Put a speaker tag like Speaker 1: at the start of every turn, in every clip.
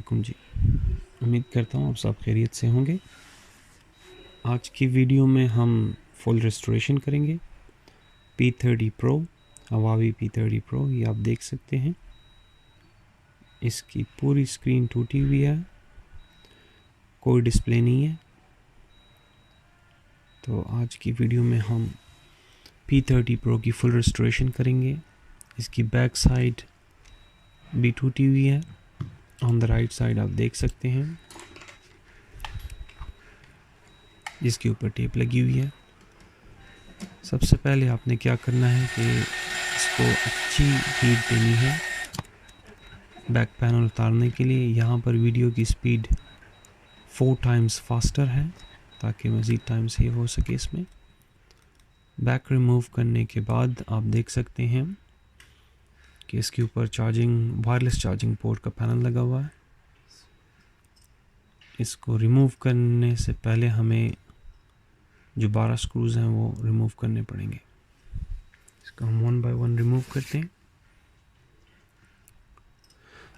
Speaker 1: वालेकुम जी। उम्मीद करता हूँ आप सब खैरियत से होंगे। आज की वीडियो में हम फुल रेस्टोरेशन करेंगे P30 Pro, Huawei P30 Pro। ये आप देख सकते हैं, इसकी पूरी स्क्रीन टूटी हुई है, कोई डिस्प्ले नहीं है। तो आज की वीडियो में हम P30 Pro की फुल रेस्टोरेशन करेंगे। इसकी बैक साइड भी टूटी हुई है। ऑन द राइट साइड आप देख सकते हैं, जिसके ऊपर टेप लगी हुई है। सबसे पहले आपने क्या करना है कि इसको अच्छी हीट देनी है बैक पैनल उतारने के लिए। यहाँ पर वीडियो की स्पीड 4 टाइम्स फास्टर है ताकि मज़ीद टाइम सेव हो सके इसमें। बैक रिमूव करने के बाद आप देख सकते हैं कि इसके ऊपर वायरलेस चार्जिंग पोर्ट का पैनल लगा हुआ है। इसको रिमूव करने से पहले हमें जो 12 स्क्रूज़ हैं वो रिमूव करने पड़ेंगे। इसको हम 1 बाय 1 रिमूव करते हैं।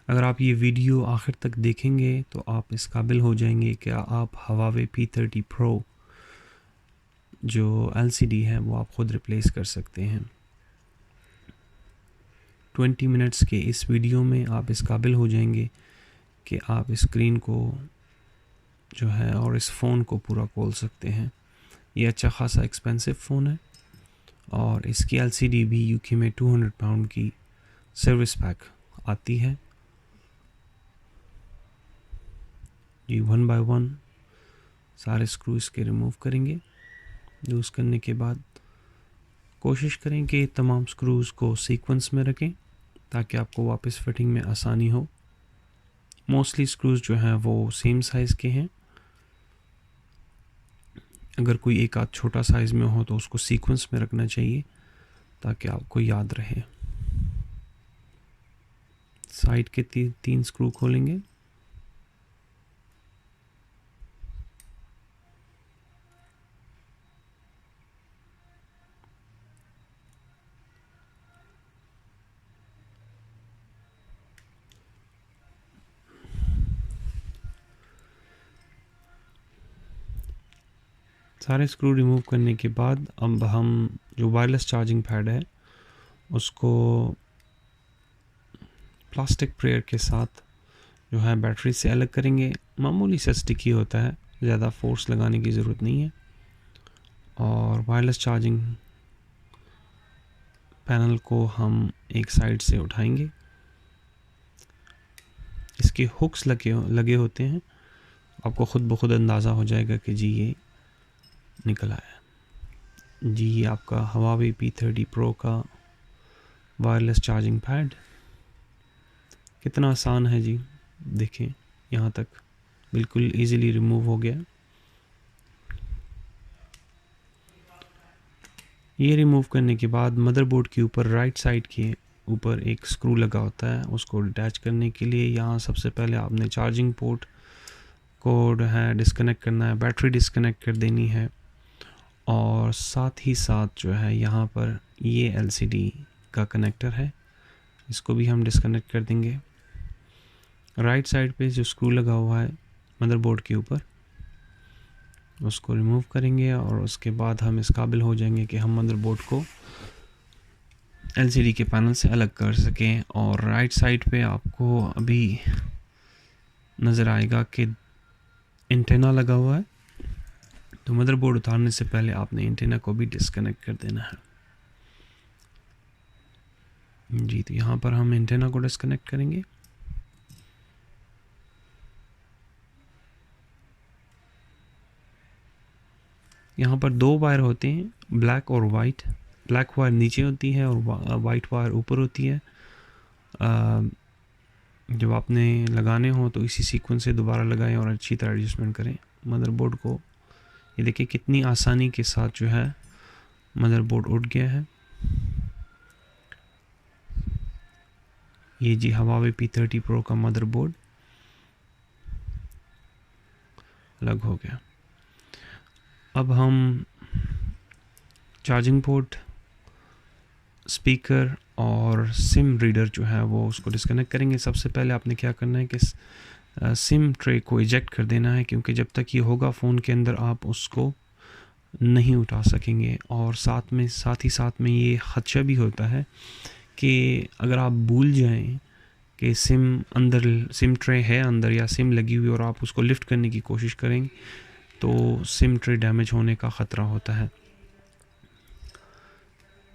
Speaker 1: अगर आप ये वीडियो आखिर तक देखेंगे तो आप इस काबिल हो जाएंगे कि आप Huawei P30 Pro जो LCD है वो आप ख़ुद रिप्लेस कर सकते हैं। 20 मिनट्स के इस वीडियो में आप इस काबिल हो जाएंगे कि आप इस स्क्रीन को जो है और इस फ़ोन को पूरा खोल सकते हैं। ये अच्छा खासा एक्सपेंसिव फ़ोन है और इसकी LCD भी UK में 200 पाउंड की सर्विस पैक आती है। जी 1 बाय 1 सारे स्क्रू इसके रिमूव करेंगे। यूज़ करने के बाद कोशिश करें कि तमाम स्क्रूज़ को सीक्वेंस में रखें ताकि आपको वापस फिटिंग में आसानी हो। मोस्टली स्क्रूज़ जो हैं वो सेम साइज़ के हैं। अगर कोई एक आध छोटा साइज़ में हो तो उसको सीक्वेंस में रखना चाहिए ताकि आपको याद रहे। साइड के 3 स्क्रू खोलेंगे। सारे स्क्रू रिमूव करने के बाद अब हम जो वायरलेस चार्जिंग पैड है उसको प्लास्टिक प्रेयर के साथ जो है बैटरी से अलग करेंगे। मामूली सा स्टिकी होता है, ज़्यादा फोर्स लगाने की ज़रूरत नहीं है। और वायरलेस चार्जिंग पैनल को हम एक साइड से उठाएंगे। इसके हुक्स लगे होते हैं, आपको ख़ुद ब खुद अंदाज़ा हो जाएगा कि जी ये निकल आया। जी ये आपका Huawei P30 Pro का वायरलेस चार्जिंग पैड। कितना आसान है जी, देखें यहाँ तक बिल्कुल इजीली रिमूव हो गया। ये रिमूव करने के बाद मदरबोर्ड के ऊपर राइट साइड के ऊपर एक स्क्रू लगा होता है, उसको अटैच करने के लिए यहाँ सबसे पहले आपने चार्जिंग पोर्ट को है डिस्कनेक्ट करना है, बैटरी डिस्कनेक्ट कर देनी है और साथ ही साथ जो है यहाँ पर ये LCD का कनेक्टर है, इसको भी हम डिस्कनेक्ट कर देंगे। राइट साइड पे जो स्क्रू लगा हुआ है मदरबोर्ड के ऊपर उसको रिमूव करेंगे और उसके बाद हम इस काबिल हो जाएंगे कि हम मदरबोर्ड को LCD के पैनल से अलग कर सकें। और राइट साइड पे आपको अभी नज़र आएगा कि एंटेना लगा हुआ है, तो मदरबोर्ड उतारने से पहले आपने एंटेना को भी डिस्कनेक्ट कर देना है। जी तो यहाँ पर हम एंटेना को डिस्कनेक्ट करेंगे। यहाँ पर 2 वायर होते हैं, ब्लैक और वाइट। ब्लैक वायर नीचे होती है और वाइट वायर ऊपर होती है। जब आपने लगाने हो तो इसी सीक्वेंस से दोबारा लगाएं और अच्छी तरह एडजस्टमेंट करें मदरबोर्ड को। ये देखिए कितनी आसानी के साथ जो है मदरबोर्ड उठ गया है। ये जी Huawei P30 Pro का मदरबोर्ड अलग हो गया। अब हम चार्जिंग पोर्ट, स्पीकर और सिम रीडर जो है वो उसको डिस्कनेक्ट करेंगे। सबसे पहले आपने क्या करना है कि सिम ट्रे को इजेक्ट कर देना है, क्योंकि जब तक ये होगा फ़ोन के अंदर आप उसको नहीं उठा सकेंगे। और साथ ही साथ में ये खदशा भी होता है कि अगर आप भूल जाएं कि सिम ट्रे है अंदर या सिम लगी हुई और आप उसको लिफ्ट करने की कोशिश करें तो सिम ट्रे डैमेज होने का ख़तरा होता है।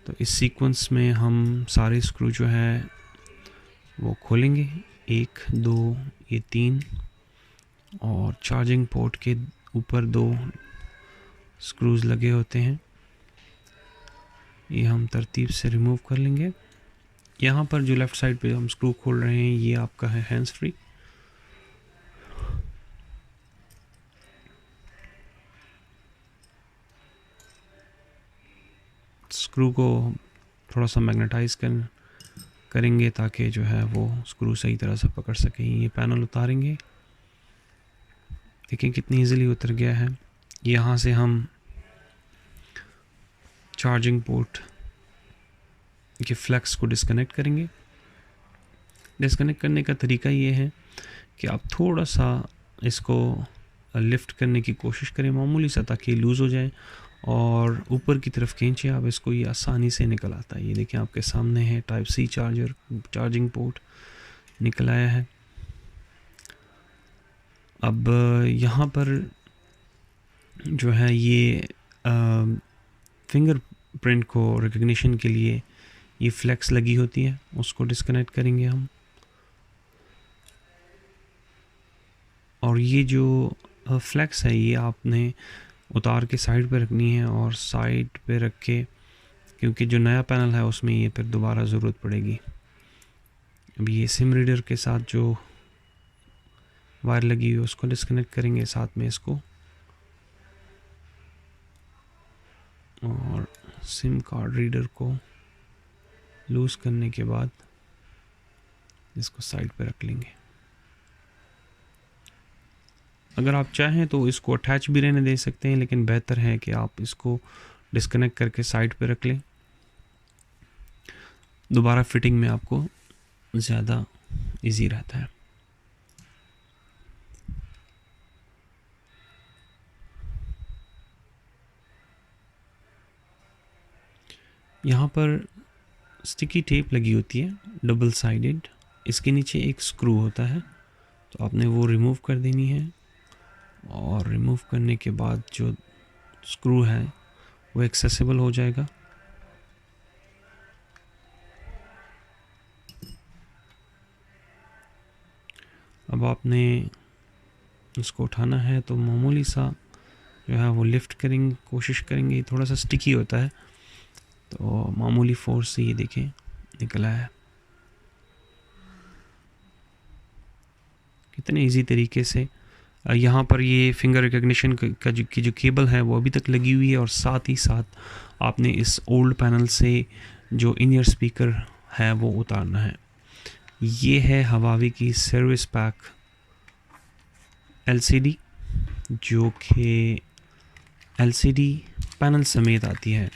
Speaker 1: तो इस सीक्वेंस में हम सारे स्क्रू जो है वो खोलेंगे, 1 2 ये 3, और चार्जिंग पोर्ट के ऊपर 2 स्क्रूज लगे होते हैं, ये हम तरतीब से रिमूव कर लेंगे। यहाँ पर जो लेफ़्ट साइड पे हम स्क्रू खोल रहे हैं ये आपका है हैंड्स फ्री। स्क्रू को थोड़ा सा मैग्नेटाइज करेंगे ताकि जो है वो स्क्रू सही तरह से पकड़ सकें। ये पैनल उतारेंगे, देखें कितनी इजीली उतर गया है। यहाँ से हम चार्जिंग पोर्ट के फ्लैक्स को डिस्कनेक्ट करेंगे। डिस्कनेक्ट करने का तरीका ये है कि आप थोड़ा सा इसको लिफ्ट करने की कोशिश करें मामूली सा, ताकि लूज़ हो जाए, और ऊपर की तरफ खींचे आप इसको, ये आसानी से निकल आता है। ये देखें आपके सामने है टाइप सी चार्जिंग पोर्ट निकल आया है। अब यहाँ पर जो है ये फिंगरप्रिंट को रिकग्निशन के लिए ये फ्लैक्स लगी होती है, उसको डिस्कनेक्ट करेंगे हम। और ये जो फ्लैक्स है ये आपने उतार के साइड पे रखनी है, और साइड पे रख के, क्योंकि जो नया पैनल है उसमें ये फिर दोबारा ज़रूरत पड़ेगी। अब ये सिम रीडर के साथ जो वायर लगी हुई है उसको डिस्कनेक्ट करेंगे साथ में इसको, और सिम कार्ड रीडर को लूज़ करने के बाद इसको साइड पे रख लेंगे। अगर आप चाहें तो इसको अटैच भी रहने दे सकते हैं, लेकिन बेहतर है कि आप इसको डिस्कनेक्ट करके साइड पे रख लें, दोबारा फिटिंग में आपको ज़्यादा इजी रहता है। यहाँ पर स्टिकी टेप लगी होती है डबल साइडेड, इसके नीचे एक स्क्रू होता है, तो आपने वो रिमूव कर देनी है, और रिमूव करने के बाद जो स्क्रू है वो एक्सेसिबल हो जाएगा। अब आपने इसको उठाना है तो मामूली सा जो है वो लिफ्ट करेंगे, कोशिश करेंगे, थोड़ा सा स्टिकी होता है, तो मामूली फोर्स से ये देखें निकला है। कितने इजी तरीके से यहाँ पर ये फिंगर रिकग्निशन की जो केबल है वो अभी तक लगी हुई है, और साथ ही साथ आपने इस ओल्ड पैनल से जो इन ईयर स्पीकर है वो उतारना है। ये है हवावी की सर्विस पैक LCD, जो कि LCD पैनल समेत आती है।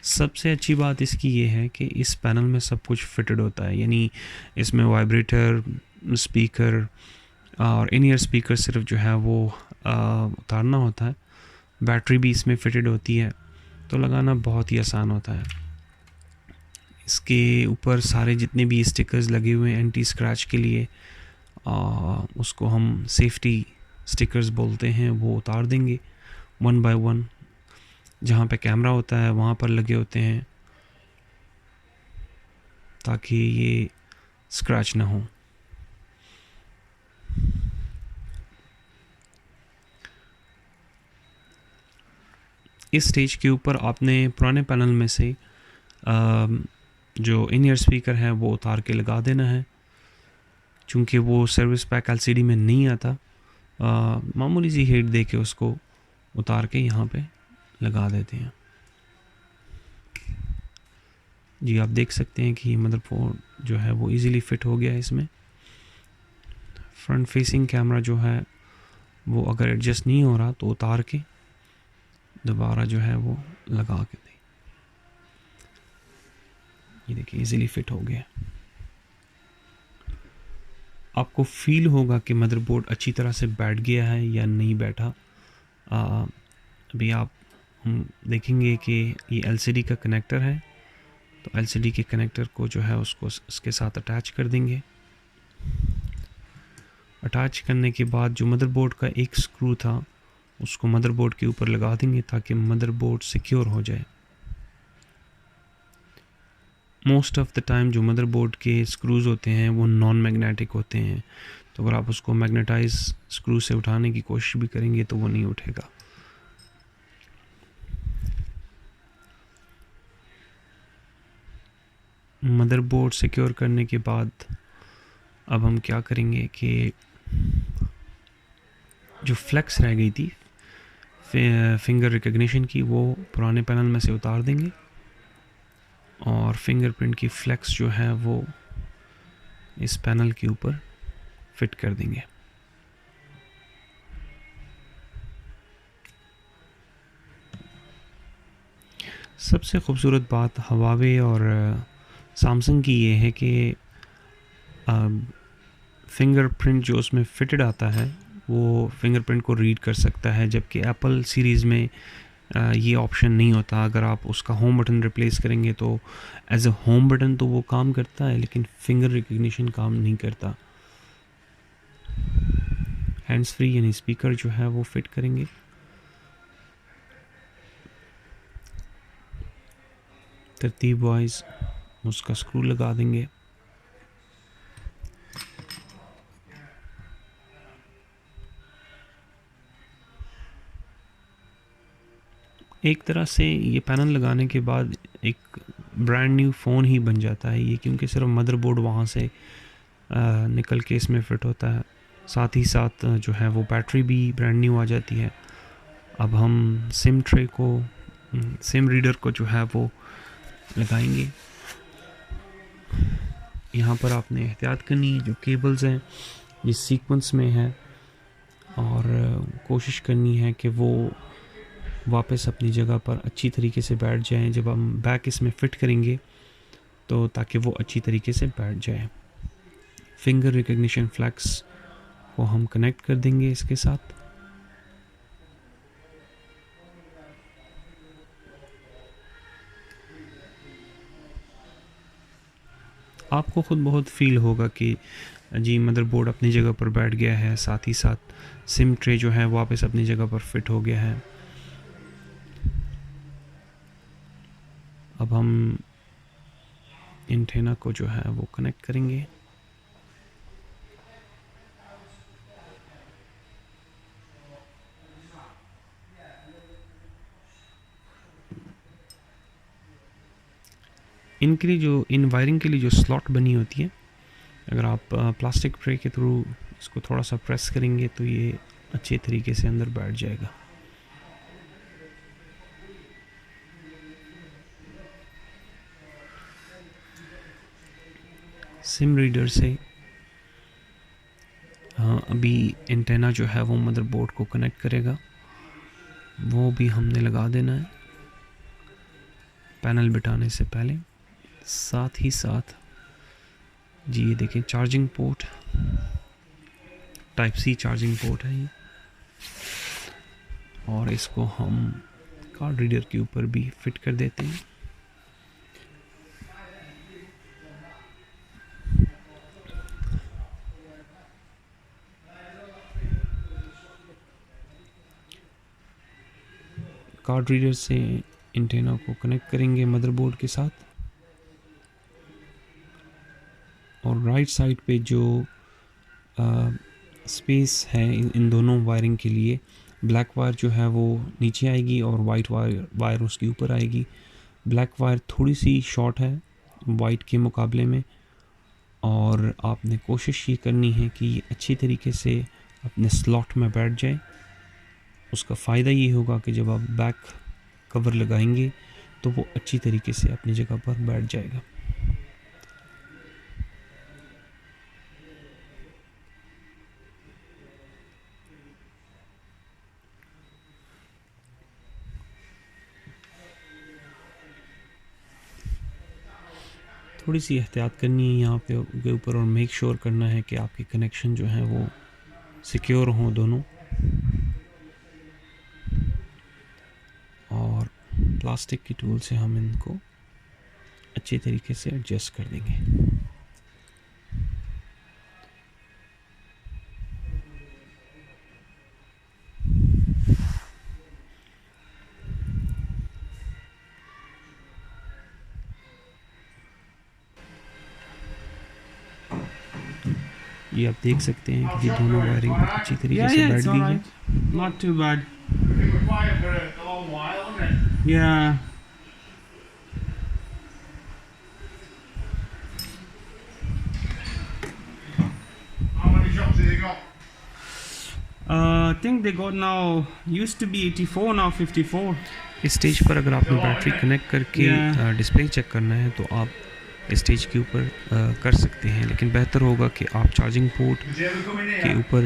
Speaker 1: सबसे अच्छी बात इसकी ये है कि इस पैनल में सब कुछ फिटेड होता है, यानी इसमें वाइब्रेटर, स्पीकर और इन ईयर स्पीकर सिर्फ जो है वो उतारना होता है। बैटरी भी इसमें फिटेड होती है, तो लगाना बहुत ही आसान होता है। इसके ऊपर सारे जितने भी स्टिकर्स लगे हुए हैं एंटी स्क्रैच के लिए, उसको हम सेफ्टी स्टिकर्स बोलते हैं, वो उतार देंगे 1 बाय 1। जहाँ पे कैमरा होता है वहाँ पर लगे होते हैं ताकि ये स्क्रैच ना हो। इस स्टेज के ऊपर आपने पुराने पैनल में से जो इन ईयर स्पीकर है वो उतार के लगा देना है, चूँकि वो सर्विस पैक LCD में नहीं आता। मामूली सी हीट दे के उसको उतार के यहाँ पे लगा देते हैं। जी आप देख सकते हैं कि मदरबोर्ड जो है वो इजीली फिट हो गया है इसमें। फ्रंट फेसिंग कैमरा जो है वो अगर एडजस्ट नहीं हो रहा तो उतार के दोबारा जो है वो लगा के दें। ये देखिए इजीली फिट हो गया। आपको फील होगा कि मदरबोर्ड अच्छी तरह से बैठ गया है या नहीं बैठा। अभी हम देखेंगे कि ये एलसीडी का कनेक्टर है, तो एलसीडी के कनेक्टर को जो है उसको इसके साथ अटैच कर देंगे। अटैच करने के बाद जो मदरबोर्ड का एक स्क्रू था उसको मदरबोर्ड के ऊपर लगा देंगे ताकि मदरबोर्ड सिक्योर हो जाए। मोस्ट ऑफ द टाइम जो मदरबोर्ड के स्क्रूज़ होते हैं वो नॉन मैग्नेटिक होते हैं, तो अगर आप उसको मैग्नेटाइज स्क्रू से उठाने की कोशिश भी करेंगे तो वो नहीं उठेगा। मदरबोर्ड सिक्योर करने के बाद अब हम क्या करेंगे कि जो फ्लेक्स रह गई थी फिंगर रिकग्निशन की वो पुराने पैनल में से उतार देंगे और फिंगरप्रिंट की फ्लेक्स जो है वो इस पैनल के ऊपर फिट कर देंगे। सबसे खूबसूरत बात हवावे और सैमसंग की ये है कि फिंगरप्रिंट जो उसमें फिटेड आता है वो फिंगरप्रिंट को रीड कर सकता है, जबकि एप्पल सीरीज़ में ये ऑप्शन नहीं होता। अगर आप उसका होम बटन रिप्लेस करेंगे तो एज ए होम बटन तो वो काम करता है लेकिन फिंगर रिकग्निशन काम नहीं करता। हैंड्स फ्री यानी स्पीकर जो है वो फिट करेंगे। तरतीब वाइज उसका स्क्रू लगा देंगे। एक तरह से ये पैनल लगाने के बाद एक ब्रांड न्यू फ़ोन ही बन जाता है ये, क्योंकि सिर्फ मदरबोर्ड वहाँ से निकल के इसमें फ़िट होता है। साथ ही साथ जो है वो बैटरी भी ब्रांड न्यू आ जाती है। अब हम सिम ट्रे को सिम रीडर को जो है वो लगाएंगे। यहाँ पर आपने एहतियात करनी है, जो केबल्स हैं जिस सीक्वेंस में है, और कोशिश करनी है कि वो वापस अपनी जगह पर अच्छी तरीके से बैठ जाएं जब हम बैक इसमें फ़िट करेंगे, तो ताकि वो अच्छी तरीके से बैठ जाए। फिंगर रिकग्निशन फ्लैक्स को हम कनेक्ट कर देंगे इसके साथ। आपको ख़ुद बहुत फील होगा कि जी मदरबोर्ड अपनी जगह पर बैठ गया है, साथ ही साथ सिम ट्रे जो है वापस अपनी जगह पर फिट हो गया है। अब हम एंटेना को जो है वो कनेक्ट करेंगे। इनके लिए जो इन वायरिंग के लिए जो स्लॉट बनी होती है, अगर आप प्लास्टिक ट्रे के थ्रू इसको थोड़ा सा प्रेस करेंगे तो ये अच्छे तरीके से अंदर बैठ जाएगा। सिम रीडर से अभी एंटेना जो है वो मदरबोर्ड को कनेक्ट करेगा, वो भी हमने लगा देना है पैनल बिठाने से पहले। साथ ही साथ जी ये देखें charging port, type C charging port है ये, और इसको हम कार्ड रीडर के ऊपर भी फिट कर देते हैं। कार्ड रीडर से एंटेना को कनेक्ट करेंगे मदरबोर्ड के साथ, और राइट साइड पे जो स्पेस है इन दोनों वायरिंग के लिए, ब्लैक वायर जो है वो नीचे आएगी और वाइट वायर उसके ऊपर आएगी। ब्लैक वायर थोड़ी सी शॉर्ट है वाइट के मुकाबले में, और आपने कोशिश ये करनी है कि ये अच्छी तरीके से अपने स्लॉट में बैठ जाए। उसका फ़ायदा ये होगा कि जब आप बैक कवर लगाएंगे तो वो अच्छी तरीके से अपनी जगह पर बैठ जाएगा। थोड़ी सी एहतियात करनी है यहाँ पे के ऊपर और मेक श्योर करना है कि आपके कनेक्शन जो हैं वो सिक्योर हों दोनों। और प्लास्टिक की टूल से हम इनको अच्छे तरीके से एडजस्ट कर देंगे। ये आप देख सकते हैं कि ये दोनों वायरिंग अच्छी तरीके से बैठ गई है।
Speaker 2: Not too bad.
Speaker 3: It was quiet for a long while, wasn't it?
Speaker 2: Yeah.
Speaker 3: How many shots have they got?
Speaker 2: I think they got now, used to be 84, now 54.
Speaker 1: इस स्टेज पर अगर आपने बैटरी कनेक्ट करके display check करना है तो आप stage के ऊपर कर सकते हैं, लेकिन बेहतर होगा कि आप charging port
Speaker 3: Is they ever coming
Speaker 1: के
Speaker 3: here?
Speaker 1: ऊपर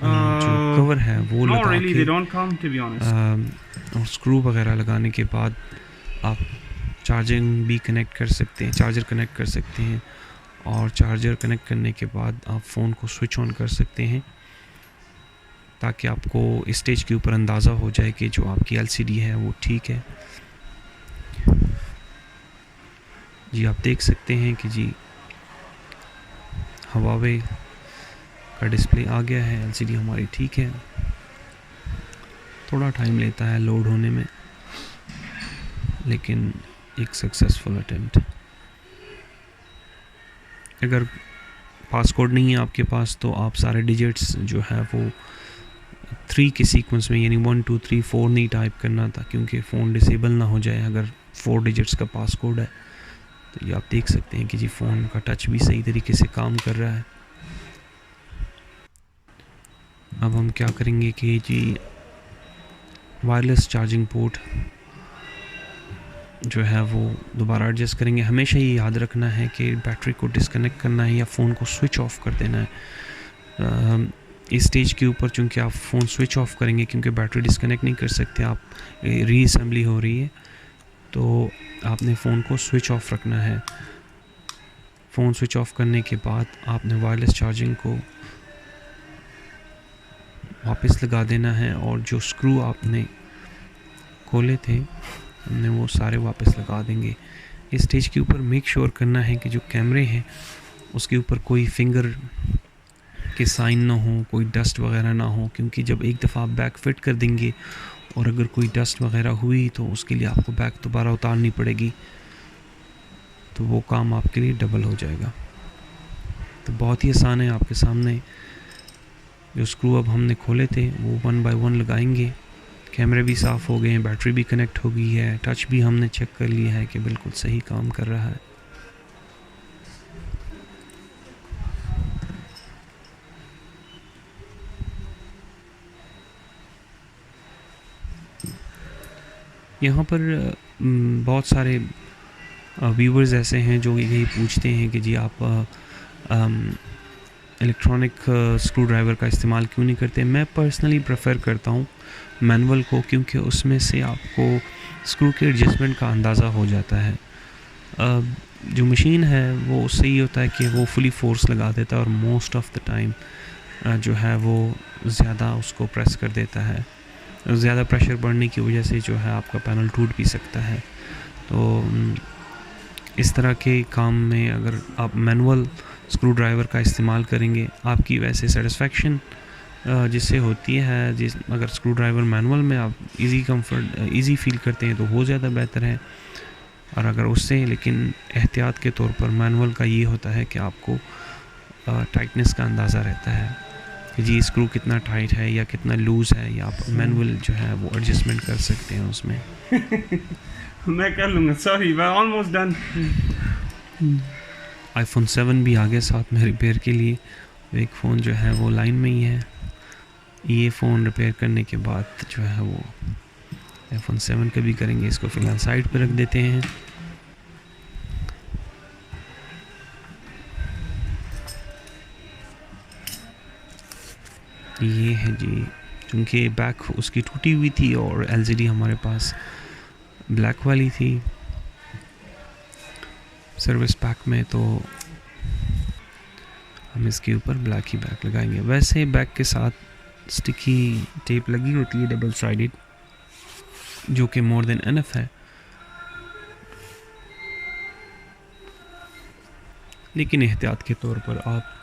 Speaker 1: जो कवर है वो
Speaker 2: Not
Speaker 1: लगा
Speaker 2: really, they
Speaker 1: के
Speaker 2: don't come, to be honest.
Speaker 1: और स्क्रू वगैरह लगाने के बाद आप चार्जिंग भी कनेक्ट कर सकते हैं, चार्जर कनेक्ट कर सकते हैं, और चार्जर कनेक्ट करने के बाद आप फ़ोन को स्विच ऑन कर सकते हैं ताकि आपको स्टेज के ऊपर अंदाज़ा हो जाए कि जो आपकी एलसीडी है वो ठीक है। जी आप देख सकते हैं कि जी हवावे का डिस्प्ले आ गया है, एलसीडी हमारी ठीक है। थोड़ा टाइम लेता है लोड होने में, लेकिन एक सक्सेसफुल अटेम्प्ट। अगर पासकोड नहीं है आपके पास तो आप सारे डिजिट्स जो है वो 3 के सीक्वेंस में, यानी 1 2 3 4 नहीं टाइप करना था, क्योंकि फ़ोन डिसेबल ना हो जाए अगर 4 डिजिट्स का पासकोड है। तो ये आप देख सकते हैं कि जी फ़ोन का टच भी सही तरीके से काम कर रहा है। अब हम क्या करेंगे कि जी वायरलेस चार्जिंग पोर्ट जो है वो दोबारा एडजस्ट करेंगे। हमेशा ये याद रखना है कि बैटरी को डिस्कनेक्ट करना है या फ़ोन को स्विच ऑफ कर देना है। इस स्टेज के ऊपर चूँकि आप फ़ोन स्विच ऑफ करेंगे, क्योंकि बैटरी डिस्कनेक्ट नहीं कर सकते आप, रीअसेंबली हो रही है, तो आपने फ़ोन को स्विच ऑफ रखना है। फ़ोन स्विच ऑफ करने के बाद आपने वायरलेस चार्जिंग को वापस लगा देना है, और जो स्क्रू आपने खोले थे हमने वो सारे वापस लगा देंगे। इस स्टेज के ऊपर मेक श्योर करना है कि जो कैमरे हैं उसके ऊपर कोई फिंगर के साइन ना हो, कोई डस्ट वगैरह ना हो, क्योंकि जब एक दफ़ा आप बैक फिट कर देंगे और अगर कोई डस्ट वगैरह हुई तो उसके लिए आपको बैक दोबारा उतारनी पड़ेगी, तो वो काम आपके लिए डबल हो जाएगा। तो बहुत ही आसान है, आपके सामने जो स्क्रू अब हमने खोले थे वो 1 बाय 1 लगाएंगे। कैमरे भी साफ़ हो गए हैं, बैटरी भी कनेक्ट हो गई है, टच भी हमने चेक कर लिया है कि बिल्कुल सही काम कर रहा है। यहाँ पर बहुत सारे व्यूवर्स ऐसे हैं जो यही पूछते हैं कि जी आप इलेक्ट्रॉनिक स्क्रू ड्राइवर का इस्तेमाल क्यों नहीं करते। मैं पर्सनली प्रेफर करता हूँ मैनुअल को, क्योंकि उसमें से आपको स्क्रू के एडजस्टमेंट का अंदाज़ा हो जाता है। जो मशीन है वो उससे ही होता है कि वो फुली फोर्स लगा देता है और मोस्ट ऑफ द टाइम जो है वो ज़्यादा उसको प्रेस कर देता है। ज़्यादा प्रेशर बढ़ने की वजह से जो है आपका पैनल टूट भी सकता है। तो इस तरह के काम में अगर आप मैनुअल स्क्रू ड्राइवर का इस्तेमाल करेंगे, आपकी वैसे सेटिस्फेक्शन जिससे होती है, अगर स्क्रू ड्राइवर मैनुअल में आप इजी फील करते हैं तो वो ज़्यादा बेहतर है। और अगर उससे, लेकिन एहतियात के तौर पर मैनुअल का ये होता है कि आपको टाइटनेस का अंदाज़ा रहता है कि जी स्क्रू कितना टाइट है या कितना लूज़ है, या आप मैनुअल जो है वो एडजस्टमेंट कर सकते हैं उसमें।
Speaker 2: मैं कर लूँगा, सॉरी, मैं ऑलमोस्ट डन।
Speaker 1: iPhone 7 भी आ गया साथ में रिपेयर के लिए। एक फ़ोन जो है वो लाइन में ही है। ये फ़ोन रिपेयर करने के बाद जो है वो iPhone 7 का भी करेंगे। इसको फ़िलहाल साइड पे रख देते हैं। ये है जी, क्योंकि बैक उसकी टूटी हुई थी और LCD हमारे पास ब्लैक वाली थी, सर्विस पैक में तो हम इसके ऊपर ब्लैक ही बैक लगाएंगे। वैसे बैक के साथ स्टिकी टेप लगी होती है डबल साइडेड, जो कि मोर देन एनफ है, लेकिन एहतियात के तौर पर आप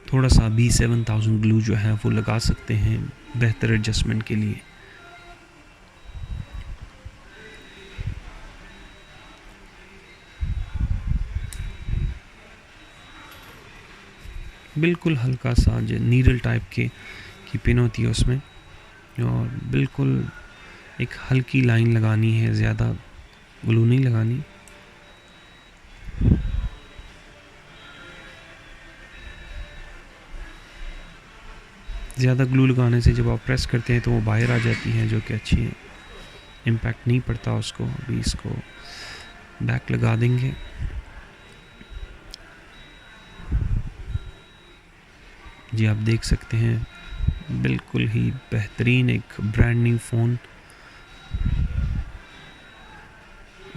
Speaker 1: थोड़ा सा B7000 ग्लू जो है वो लगा सकते हैं बेहतर एडजस्टमेंट के लिए। बिल्कुल हल्का सा जो नीडल टाइप की पिन होती है उसमें, और बिल्कुल एक हल्की लाइन लगानी है, ज़्यादा ग्लू नहीं लगानी। ज़्यादा ग्लू लगाने से जब आप प्रेस करते हैं तो वो बाहर आ जाती हैं, जो कि अच्छी है, इम्पैक्ट नहीं पड़ता उसको। अभी इसको बैक लगा देंगे। जी आप देख सकते हैं बिल्कुल ही बेहतरीन एक ब्रांड न्यू फ़ोन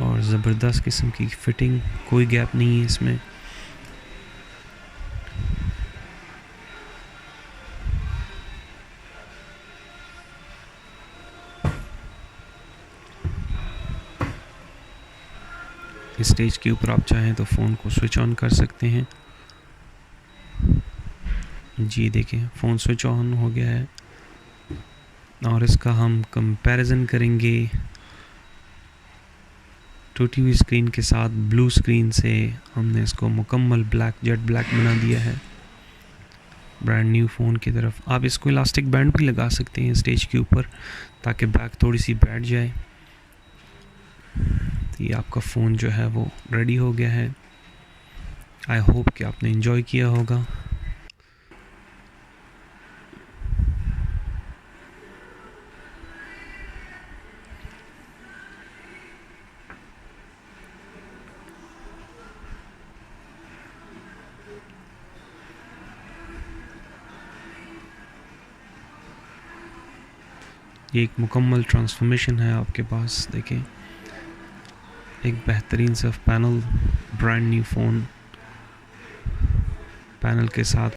Speaker 1: और ज़बरदस्त किस्म की फिटिंग, कोई गैप नहीं है इसमें। इस स्टेज के ऊपर आप चाहें तो फ़ोन को स्विच ऑन कर सकते हैं। जी देखें फ़ोन स्विच ऑन हो गया है, और इसका हम कंपैरिजन करेंगे टूटी हुई स्क्रीन के साथ। ब्लू स्क्रीन से हमने इसको मुकम्मल ब्लैक, जेट ब्लैक बना दिया है ब्रांड न्यू फ़ोन की तरफ। आप इसको इलास्टिक बैंड भी लगा सकते हैं स्टेज के ऊपर, ताकि ब्लैक थोड़ी सी बैठ जाए। तो ये आपका फ़ोन जो है वो रेडी हो गया है। आई होप कि आपने एंजॉय किया होगा। ये एक मुकम्मल ट्रांसफॉर्मेशन है आपके पास। देखें एक बेहतरीन सा panel, brand new phone panel के साथ